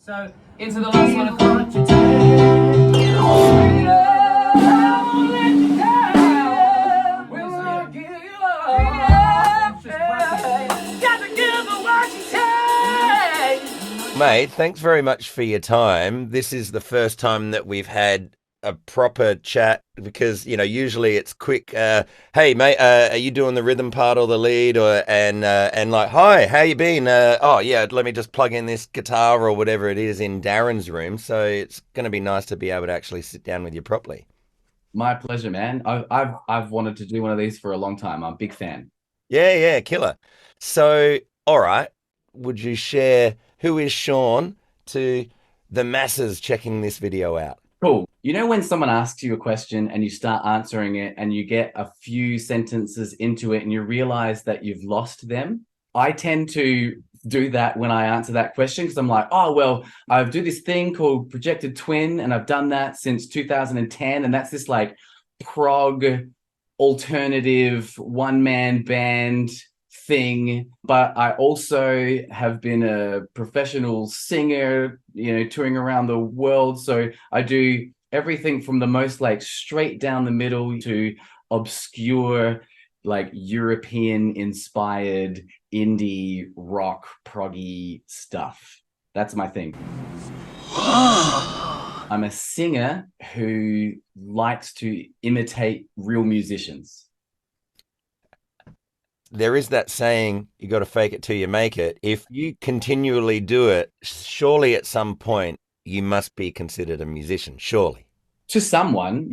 So, into the last one of Crafty. Mate, thanks very much for your time. This is the first time that we've had a proper chat because, usually it's quick. Hey, mate, are you doing the rhythm part or the lead? And like, hi, how you been? Oh, yeah, let me just plug in this guitar or whatever it is in Darren's room. So it's going to be nice to be able to actually sit down with you properly. My pleasure, man. I've wanted to do one of these for a long time. I'm a big fan. Yeah, killer. So, all right, would you share who is Shaun to the masses checking this video out? Cool. You know when someone asks you a question and you start answering it and you get a few sentences into it and you realize that you've lost them? I tend to do that when I answer that question because I'm like, oh, well, I do this thing called projected twin and I've done that since 2010. And that's this like prog alternative one-man band thing, but I also have been a professional singer, touring around the world. So I do everything from the most like straight down the middle to obscure, like European inspired indie rock proggy stuff. That's my thing. I'm a singer who likes to imitate real musicians. There is that saying, you got to fake it till you make it. If you continually do it, surely at some point you must be considered a musician, surely. To someone.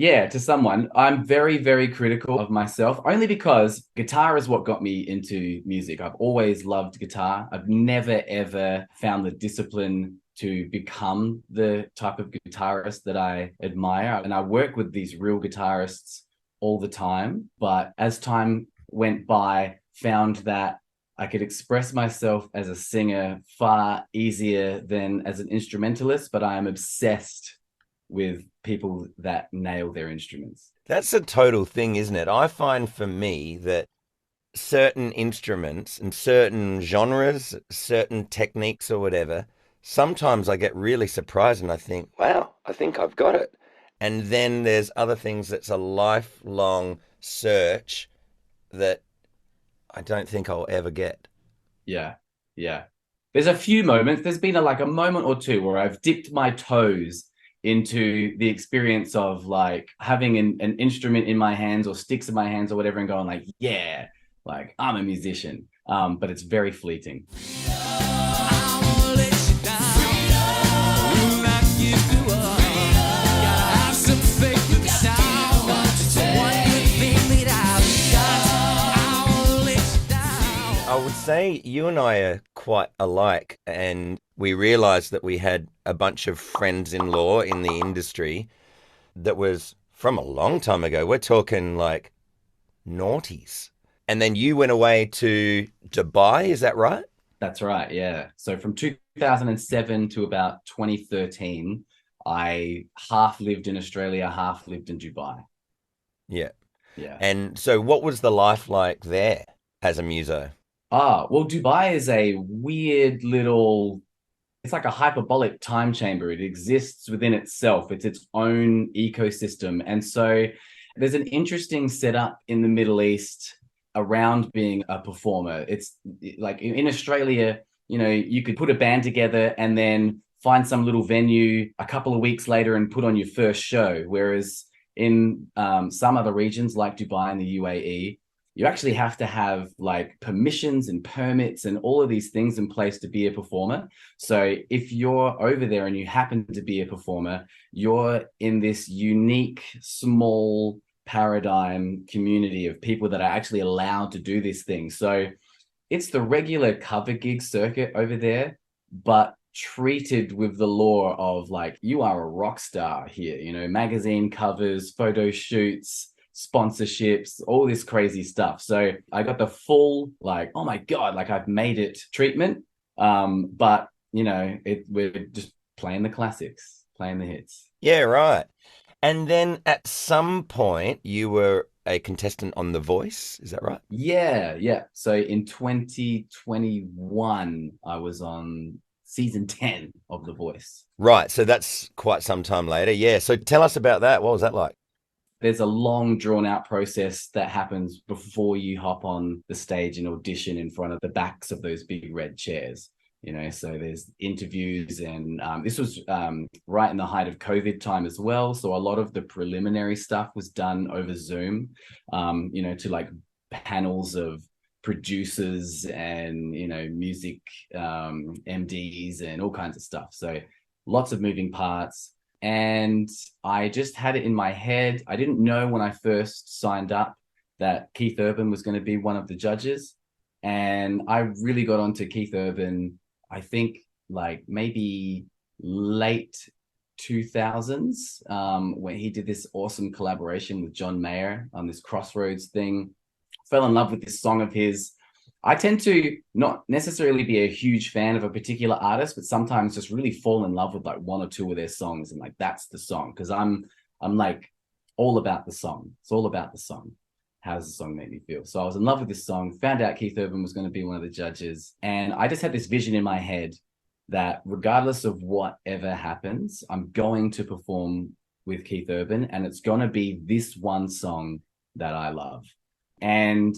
I'm very, very critical of myself, only because guitar is what got me into music. I've always loved guitar. I've never, ever found the discipline to become the type of guitarist that I admire. And I work with these real guitarists all the time. But as time went by, found that I could express myself as a singer far easier than as an instrumentalist, but I am obsessed with people that nail their instruments. That's a total thing, isn't it? I find for me that certain instruments and certain genres, certain techniques or whatever, sometimes I get really surprised and I think, wow, I think I've got it. And then there's other things that's a lifelong search that I don't think I'll ever get. Yeah. There's a few moments. There's been a moment or two where I've dipped my toes into the experience of like having an instrument in my hands or sticks in my hands or whatever and going like, yeah, like I'm a musician. But it's very fleeting. I would say you and I are quite alike, and we realized that we had a bunch of friends-in-law in the industry that was from a long time ago. We're talking like noughties. And then you went away to Dubai, is that right? That's right, yeah. So from 2007 to about 2013, I half lived in Australia, half lived in Dubai. Yeah. Yeah. And so what was the life like there as a muso? Well, Dubai is a weird little, it's like a hyperbolic time chamber. It exists within itself. It's its own ecosystem. And so there's an interesting setup in the Middle East around being a performer. It's like in Australia, you could put a band together and then find some little venue a couple of weeks later and put on your first show. Whereas in some other regions like Dubai and the UAE, you actually have to have like permissions and permits and all of these things in place to be a performer. So if you're over there and you happen to be a performer, you're in this unique, small paradigm community of people that are actually allowed to do this thing. So it's the regular cover gig circuit over there, but treated with the law of like, you are a rock star here, magazine covers, photo shoots, sponsorships, all this crazy stuff. So I got the full like, oh my God, like I've made it treatment. But we're just playing the classics, playing the hits. Yeah, right. And then at some point you were a contestant on The Voice, is that right? Yeah. So in 2021, I was on season 10 of The Voice. Right. So that's quite some time later. Yeah. So tell us about that. What was that like? There's a long drawn out process that happens before you hop on the stage and audition in front of the backs of those big red chairs. So there's interviews, and this was right in the height of COVID time as well. So a lot of the preliminary stuff was done over Zoom, to like panels of producers and, music MDs and all kinds of stuff. So lots of moving parts. And I just had it in my head. I didn't know when I first signed up that Keith Urban was going to be one of the judges. And I really got onto Keith Urban, I think like maybe late 2000s, when he did this awesome collaboration with John Mayer on this Crossroads thing. Fell in love with this song of his. I tend to not necessarily be a huge fan of a particular artist, but sometimes just really fall in love with like one or two of their songs, and like that's the song, because I'm like all about the song. It's all about the song. How does the song make me feel? So I was in love with this song, found out Keith Urban was going to be one of the judges, and I just had this vision in my head that regardless of whatever happens, I'm going to perform with Keith Urban, and it's going to be this one song that I love. And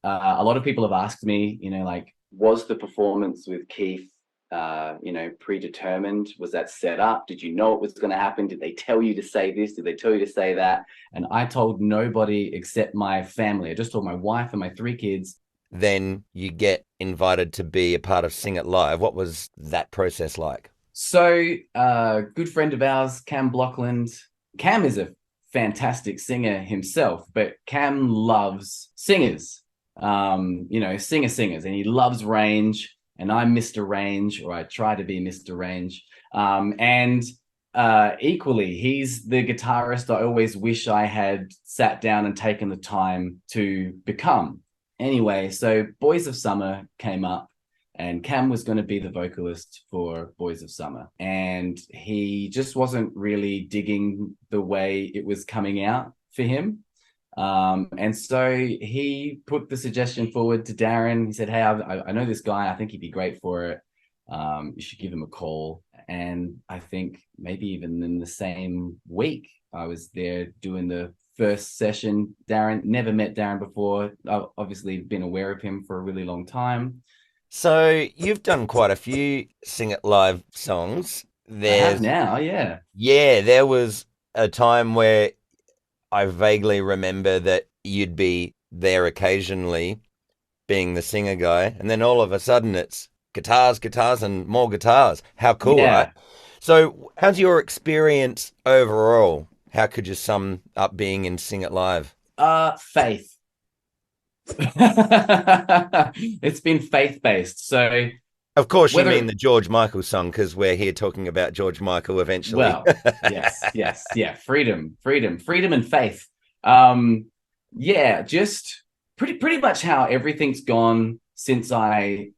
a lot of people have asked me, like, was the performance with Keith, predetermined? Was that set up? Did you know it was going to happen? Did they tell you to say this? Did they tell you to say that? And I told nobody except my family. I just told my wife and my 3 kids. Then you get invited to be a part of Sing It Live. What was that process like? So a good friend of ours, Cam Blockland. Cam is a fantastic singer himself, but Cam loves singers. Singers, and he loves range, and I'm Mr. Range, or I try to be Mr. Range. And equally, he's the guitarist I always wish I had sat down and taken the time to become. Anyway, so Boys of Summer came up, and Cam was going to be the vocalist for Boys of Summer. And he just wasn't really digging the way it was coming out for him. And so he put the suggestion forward to Darren. He said, hey, I know this guy. I think he'd be great for it. You should give him a call. And I think maybe even in the same week, I was there doing the first session. Darren, never met Darren before. I've obviously been aware of him for a really long time. So you've done quite a few Sing It Live songs. I have now, yeah. Yeah, there was a time where I vaguely remember that you'd be there occasionally being the singer guy, and then all of a sudden it's guitars, guitars, and more guitars. How cool, Yeah. right? So how's your experience overall? How could you sum up being in Sing It Live? Faith. It's been faith-based. So Of course, you mean the George Michael song, because we're here talking about George Michael eventually. Well, yes, yeah, freedom, and faith. Yeah, just pretty much how everything's gone since I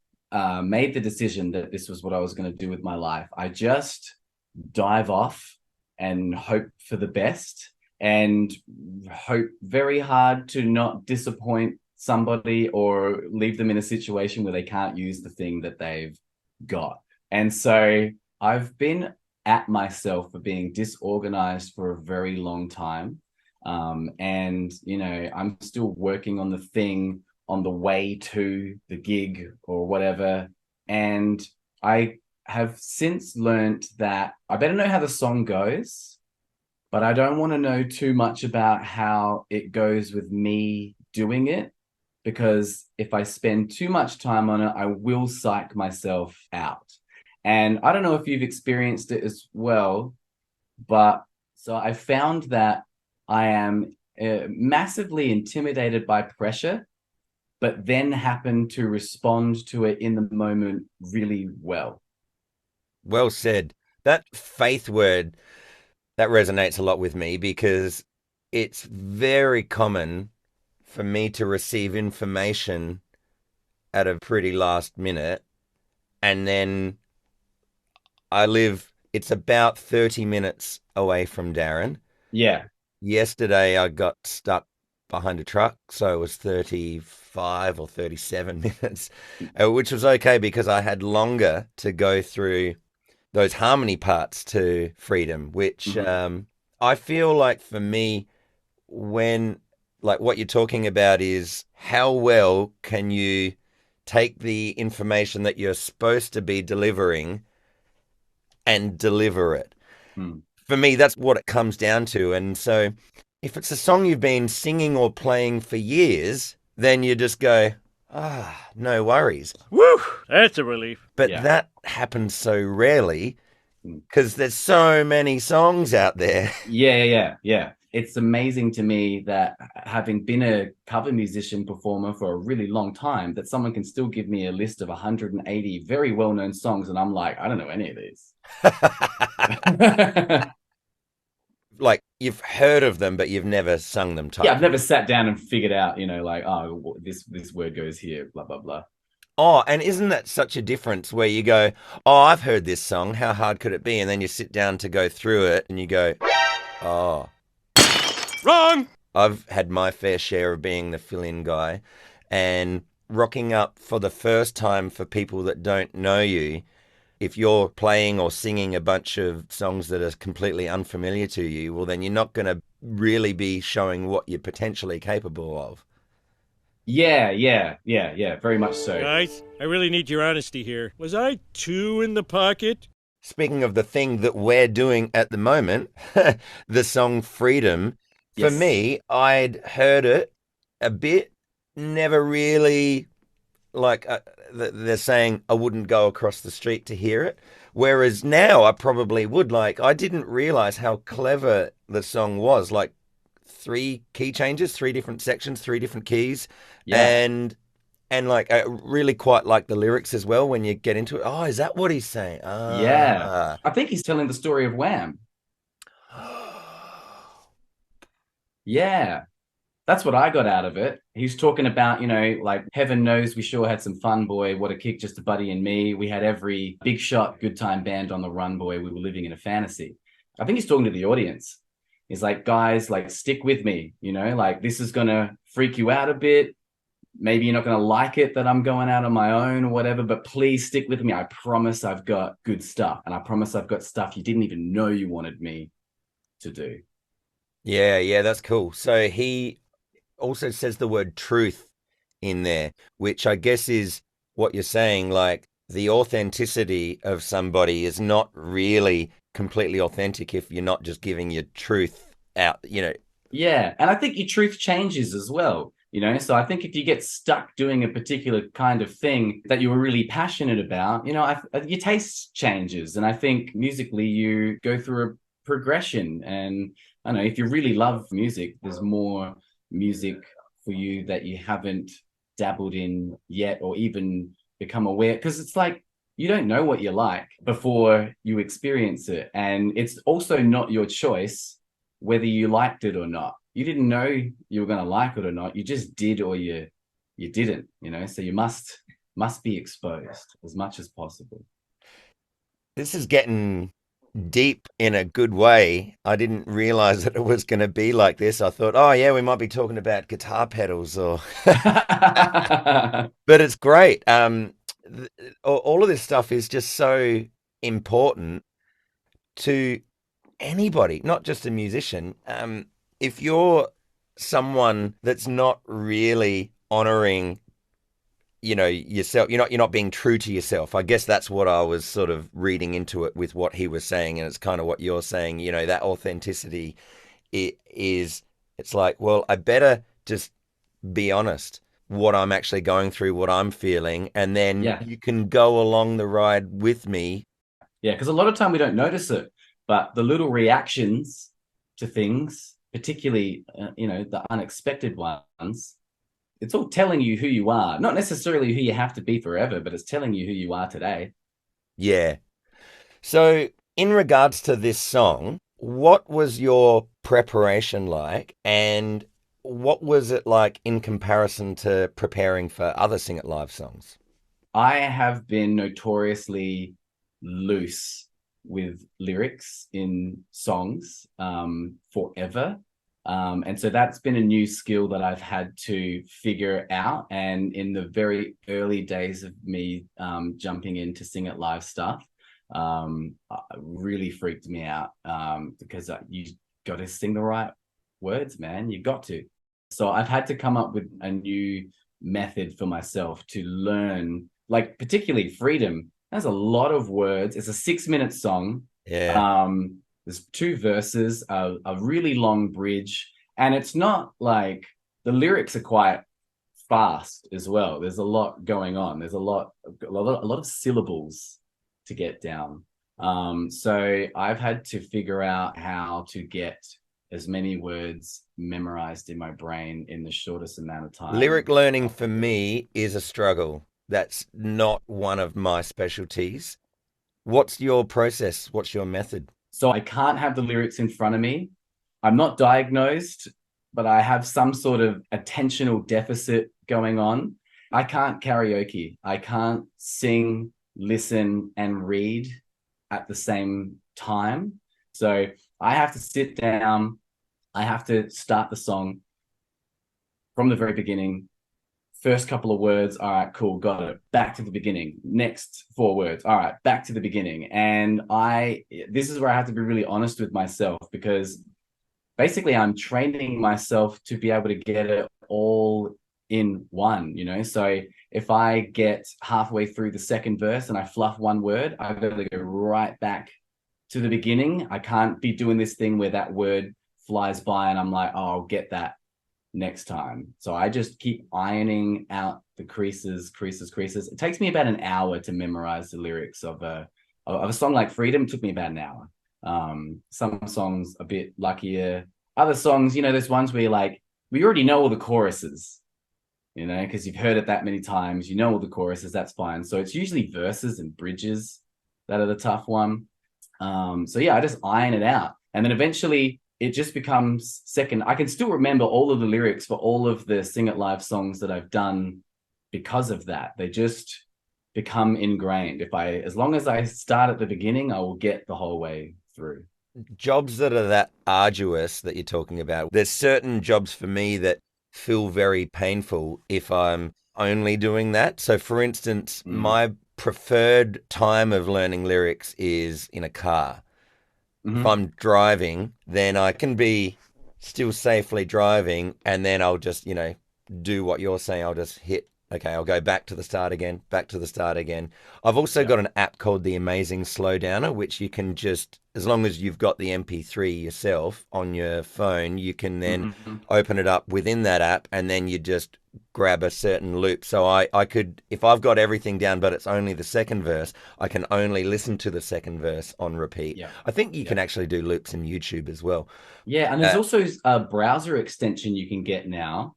made the decision that this was what I was going to do with my life. I just dive off and hope for the best, and hope very hard to not disappoint somebody or leave them in a situation where they can't use the thing that they've got. And so I've been at myself for being disorganized for a very long time. And, I'm still working on the thing on the way to the gig or whatever. And I have since learned that I better know how the song goes, but I don't want to know too much about how it goes with me doing it, because if I spend too much time on it, I will psych myself out. And I don't know if you've experienced it as well, but so I found that I am massively intimidated by pressure, but then happen to respond to it in the moment really well. Well said. That faith word, that resonates a lot with me, because it's very common for me to receive information at a pretty last minute, and then it's about 30 minutes away from Darren. Yeah. Yesterday I got stuck behind a truck, so it was 35 or 37 minutes, which was okay because I had longer to go through those harmony parts to Freedom, which I feel like for me, when like what you're talking about is how well can you take the information that you're supposed to be delivering and deliver it. Mm. For me, that's what it comes down to. And so if it's a song you've been singing or playing for years, then you just go, no worries. Woo! That's a relief. But Yeah. that happens so rarely because there's so many songs out there. Yeah. It's amazing to me that having been a cover musician performer for a really long time, that someone can still give me a list of 180 very well-known songs, and I'm like, I don't know any of these. Like you've heard of them, but you've never sung them type. Yeah, I've never sat down and figured out, like, oh, this word goes here, blah, blah, blah. Oh, and isn't that such a difference where you go, oh, I've heard this song. How hard could it be? And then you sit down to go through it and you go, oh. Wrong! I've had my fair share of being the fill-in guy and rocking up for the first time for people that don't know you. If you're playing or singing a bunch of songs that are completely unfamiliar to you, well, then you're not going to really be showing what you're potentially capable of. Yeah, very much so. Guys, I really need your honesty here. Was I too in the pocket? Speaking of the thing that we're doing at the moment, the song Freedom, for Yes. me, I'd heard it a bit, never really like they're saying I wouldn't go across the street to hear it. Whereas now I probably would. Like, I didn't realize how clever the song was. Like 3 key changes, 3 different sections, 3 different keys. Yeah. And like I really quite like the lyrics as well when you get into it. Oh, is that what he's saying? Yeah. I think he's telling the story of Wham. Yeah. That's what I got out of it. He's talking about, like, heaven knows we sure had some fun, boy. What a kick, just a buddy and me. We had every big shot, good time band on the run, boy. We were living in a fantasy. I think he's talking to the audience. He's like, guys, like, stick with me, like, this is going to freak you out a bit. Maybe you're not going to like it that I'm going out on my own or whatever, but please stick with me. I promise I've got good stuff. And I promise I've got stuff you didn't even know you wanted me to do. Yeah, that's cool. So he also says the word truth in there, which I guess is what you're saying. Like the authenticity of somebody is not really completely authentic if you're not just giving your truth out, Yeah. And I think your truth changes as well. So I think if you get stuck doing a particular kind of thing that you were really passionate about, your taste changes. And I think musically you go through a progression. And I don't know, if you really love music, there's more music for you that you haven't dabbled in yet or even become aware. Because it's like, you don't know what you like before you experience it. And it's also not your choice whether you liked it or not. You didn't know you were going to like it or not. You just did, or you didn't, so you must be exposed as much as possible. This is getting deep in a good way. I didn't realize that it was going to be like this. I thought, oh yeah, we might be talking about guitar pedals or but it's great. All of this stuff is just so important to anybody, not just a musician. If you're someone that's not really honoring, yourself, you're not being true to yourself. I guess that's what I was sort of reading into it with what he was saying, and it's kind of what you're saying. That authenticity it's like, well, I better just be honest what I'm actually going through, what I'm feeling, and then you can go along the ride with me. Yeah, because a lot of time we don't notice it, but the little reactions to things, particularly, the unexpected ones, it's all telling you who you are. Not necessarily who you have to be forever, but it's telling you who you are today. Yeah. So in regards to this song, what was your preparation like, and what was it like in comparison to preparing for other Sing It Live songs? I have been notoriously loose with lyrics in songs forever. And so that's been a new skill that I've had to figure out. And in the very early days of me jumping into Sing It Live stuff, really freaked me out because you got to sing the right words, man. You got to. So I've had to come up with a new method for myself to learn, like particularly Freedom. There's a lot of words. It's a 6-minute song. Yeah. There's 2 verses, a really long bridge, and it's not like the lyrics are quite fast as well. There's a lot going on. There's a lot of syllables to get down. So I've had to figure out how to get as many words memorized in my brain in the shortest amount of time. Lyric learning for me is a struggle. That's not one of my specialties. What's your process? What's your method? So I can't have the lyrics in front of me. I'm not diagnosed, but I have some sort of attentional deficit going on. I can't karaoke. I can't sing, listen, and read at the same time. So I have to sit down. I have to start the song from the very beginning. First couple of words, all right, cool, got it. Back to the beginning. Next 4 words, all right, back to the beginning. And this is where I have to be really honest with myself, because basically I'm training myself to be able to get it all in one, you know? So if I get halfway through the second verse and I fluff one word, I've got to go right back to the beginning. I can't be doing this thing where that word flies by and I'm like, oh, I'll get that next time. So I just keep ironing out the creases. It takes me about an hour to memorize the lyrics of a song like Freedom. It took me about an hour. Some songs a bit luckier. Other songs, you know, there's ones where you're like, we already know all the choruses, you know, because you've heard it that many times, you know all the choruses, that's fine. So it's usually verses and bridges that are the tough one. So yeah, I just iron it out. And then eventually it just becomes second. I can still remember all of the lyrics for all of the Sing It Live songs that I've done because of that. They just become ingrained. As long as I start at the beginning, I will get the whole way through. Jobs that are that arduous that you're talking about, there's certain jobs for me that feel very painful if I'm only doing that. So, for instance, my preferred time of learning lyrics is in a car. If I'm driving, then I can be still safely driving, and then I'll just, do what you're saying. I'll just hit, okay, I'll go back to the start again, back to the start again. I've also got an app called The Amazing Slowdowner, which you can just, as long as you've got the MP3 yourself on your phone, you can then open it up within that app, and then you just grab a certain loop. So I could, if I've got everything down, but it's only the second verse, I can only listen to the second verse on repeat. Yeah. I think you can actually do loops in YouTube as well. Yeah, and there's also a browser extension you can get now.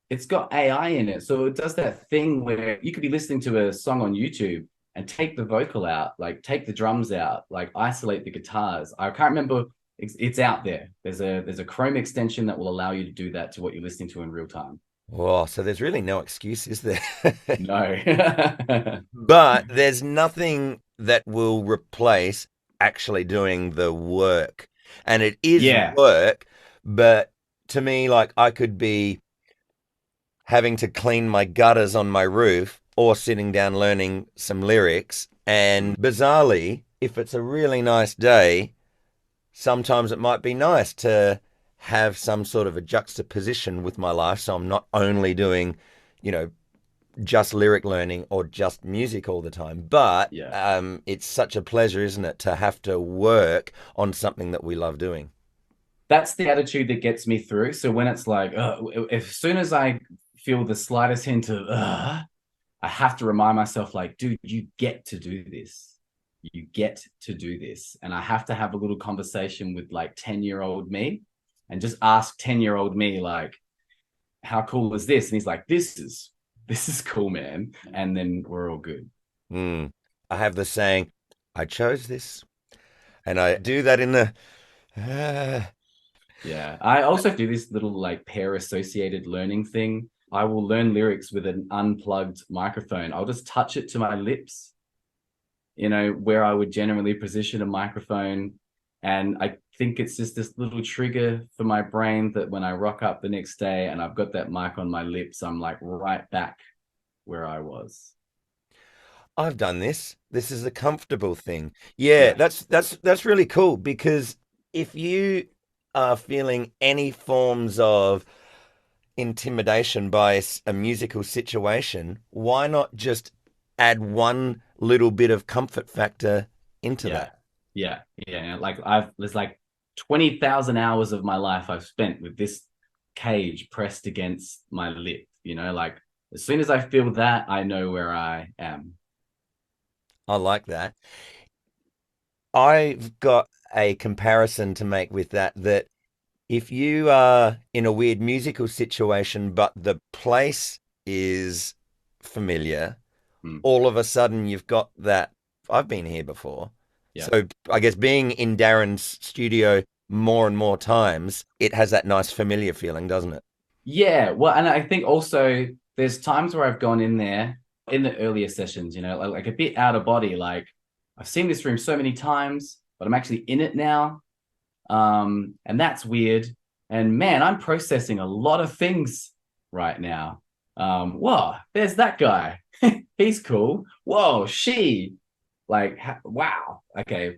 It's got AI in it. So it does that thing where you could be listening to a song on YouTube and take the vocal out, like take the drums out, like isolate the guitars. I can't remember. It's out there. There's a Chrome extension that will allow you to do that to what you're listening to in real time. Oh, so there's really no excuse, is there? No. But there's nothing that will replace actually doing the work. And it is work, but to me, like, I could be having to clean my gutters on my roof or sitting down learning some lyrics. And bizarrely, if it's a really nice day, sometimes it might be nice to have some sort of a juxtaposition with my life. So I'm not only doing, just lyric learning or just music all the time. But it's such a pleasure, isn't it, to have to work on something that we love doing. That's the attitude that gets me through. So when it's like, as soon as I feel the slightest hint of, I have to remind myself, like, dude, you get to do this. You get to do this. And I have to have a little conversation with like 10-year-old me and just ask 10-year-old me, like, how cool is this? And he's like, this is cool, man. And then we're all good. I have the saying, I chose this. And I do that in the... Yeah. I also do this little like pair associated learning thing. I will learn lyrics with an unplugged microphone. I'll just touch it to my lips, where I would generally position a microphone. And I think it's just this little trigger for my brain that when I rock up the next day and I've got that mic on my lips, I'm like right back where I was. I've done this. This is a comfortable thing. Yeah, Yeah. that's really cool because if you are feeling any forms of intimidation by a musical situation, why not just add one little bit of comfort factor into Yeah. that? Yeah. Like there's like 20,000 hours of my life I've spent with this cage pressed against my lip, like as soon as I feel that, I know where I am. I like that. I've got a comparison to make with that if you are in a weird musical situation, but the place is familiar, Hmm. all of a sudden you've got that. I've been here before. Yeah. So I guess being in Darren's studio more and more times, it has that nice familiar feeling, doesn't it? Yeah. Well, and I think also there's times where I've gone in there in the earlier sessions, like a bit out of body. Like I've seen this room so many times, but I'm actually in it now. And that's weird. And man, I'm processing a lot of things right now. Whoa, there's that guy. He's cool. Whoa, she, like, wow. Okay,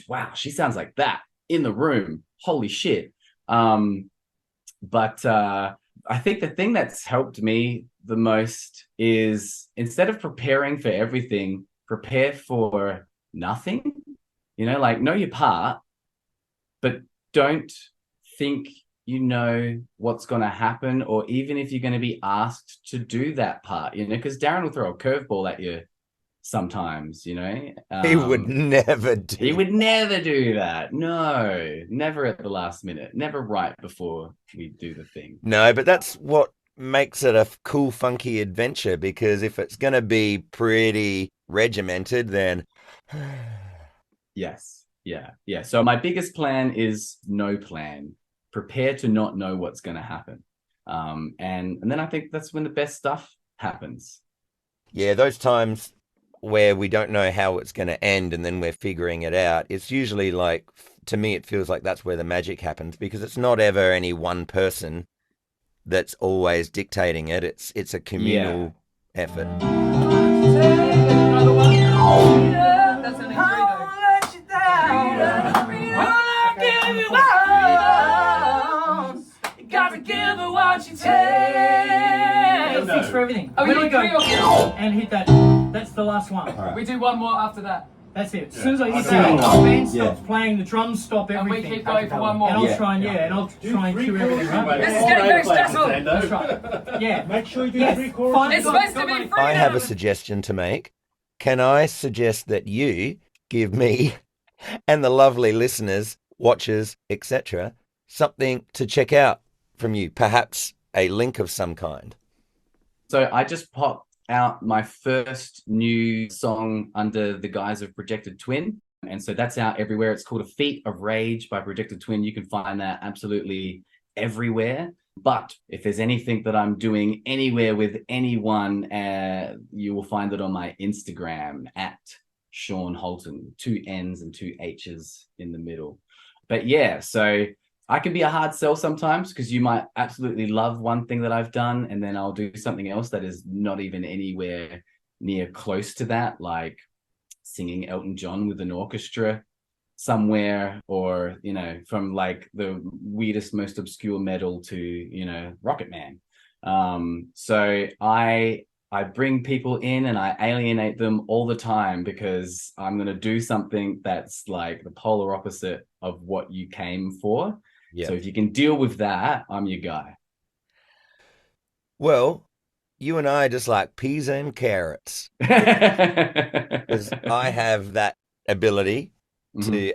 wow, she sounds like that in the room. Holy shit. But I think the thing that's helped me the most is instead of preparing for everything, prepare for nothing. Like know your part, but don't think you know what's going to happen, or even if you're going to be asked to do that part, because Darren will throw a curveball at you sometimes. He would never He do. would never do that. No, never at the last minute, never right before we do the thing. No, but that's what makes it a cool, funky adventure because if it's going to be pretty regimented, then Yes. Yeah. So my biggest plan is no plan. Prepare to not know what's going to happen. And then I think that's when the best stuff happens. yeah, those times where we don't know how it's going to end and then we're figuring it out, it's usually like, to me, it feels like that's where the magic happens because it's not ever any one person that's always dictating it. It's a Yeah. communal effort. Another one. Yeah, that's an Fix for everything. Oh, When we I need go 3 or 4. and hit that, that's the last one. We do one more after that. That's it. As soon as I hit Okay. that, the band Yeah. stops playing, the drums stop, And we everything. keep going for one more. And I'll Yeah. try and and I'll try and cue everything. Right? This is getting very stressful. That's right. Yeah. Make sure you do Yes. 3 choruses. It's supposed to be freedom. I have a suggestion to make. Can I suggest that you give me and the lovely listeners, watchers, etc., something to check out from you? Perhaps a link of some kind. So I just popped out my first new song under the guise of Projected Twin. And so that's out everywhere. It's called A Feat of Rage by Projected Twin. You can find that absolutely everywhere. But if there's anything that I'm doing anywhere with anyone, you will find it on my Instagram at Shaun Holton, 2 N's and 2 H's in the middle. But yeah, so I can be a hard sell sometimes because you might absolutely love one thing that I've done, and then I'll do something else that is not even anywhere near close to that, like singing Elton John with an orchestra somewhere, or from like the weirdest, most obscure metal to Rocket Man. So I bring people in and I alienate them all the time because I'm going to do something that's like the polar opposite of what you came for. Yeah. So if you can deal with that, I'm your guy. Well, you and I are just like peas and carrots. Because I have that ability to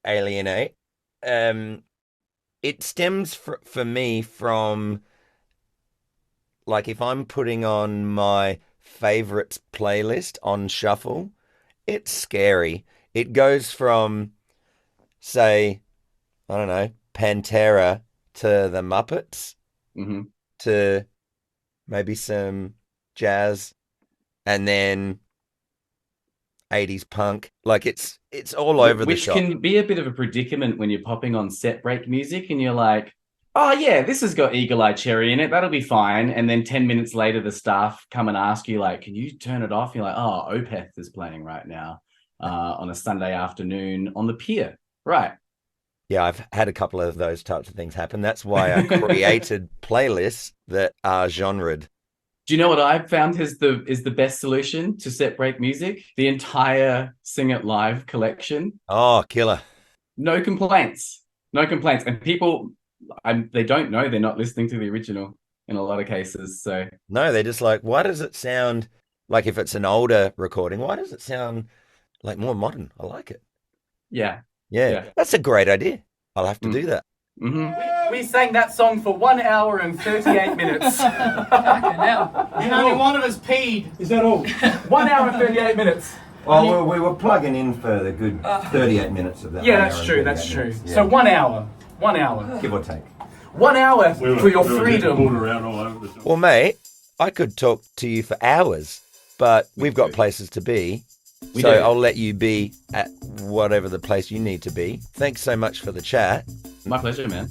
alienate. It stems for me from like if I'm putting on my favorites playlist on shuffle, it's scary. It goes from, say, I don't know, Pantera to the Muppets to maybe some jazz, and then 80s punk. Like it's all over the Which shop. can be a bit of a predicament when you're popping on set break music and you're like, oh yeah, this has got Eagle Eye Cherry in it. That'll be fine. And then 10 minutes later, the staff come and ask you, like, can you turn it off? You're like, oh, Opeth is playing right now on a Sunday afternoon on the pier. Right. Yeah, I've had a couple of those types of things happen. That's why I created playlists that are genred. Do you know what I've found is the best solution to set break music? The entire Sing It Live collection. Oh, killer. No complaints. No complaints. And people, they don't know they're not listening to the original in a lot of cases. So No, they're just like, why does it sound like, if it's an older recording, why does it sound like more modern? I like it. yeah. Yeah. That's a great idea. I'll have to do that. Mm-hmm. We sang that song for 1 hour and 38 minutes. And only one of us peed. Is that all? 1 hour and 38 minutes. Well, we were plugging in for the good 38 minutes of that. Yeah, that's true, that's true. So 1 hour. 1 hour. Give or take. 1 hour for your freedom. Around all over the shop. Well, mate, I could talk to you for hours, but we've got places to be. We So do. I'll let you be at whatever the place you need to be. Thanks so much for the chat. My pleasure, man.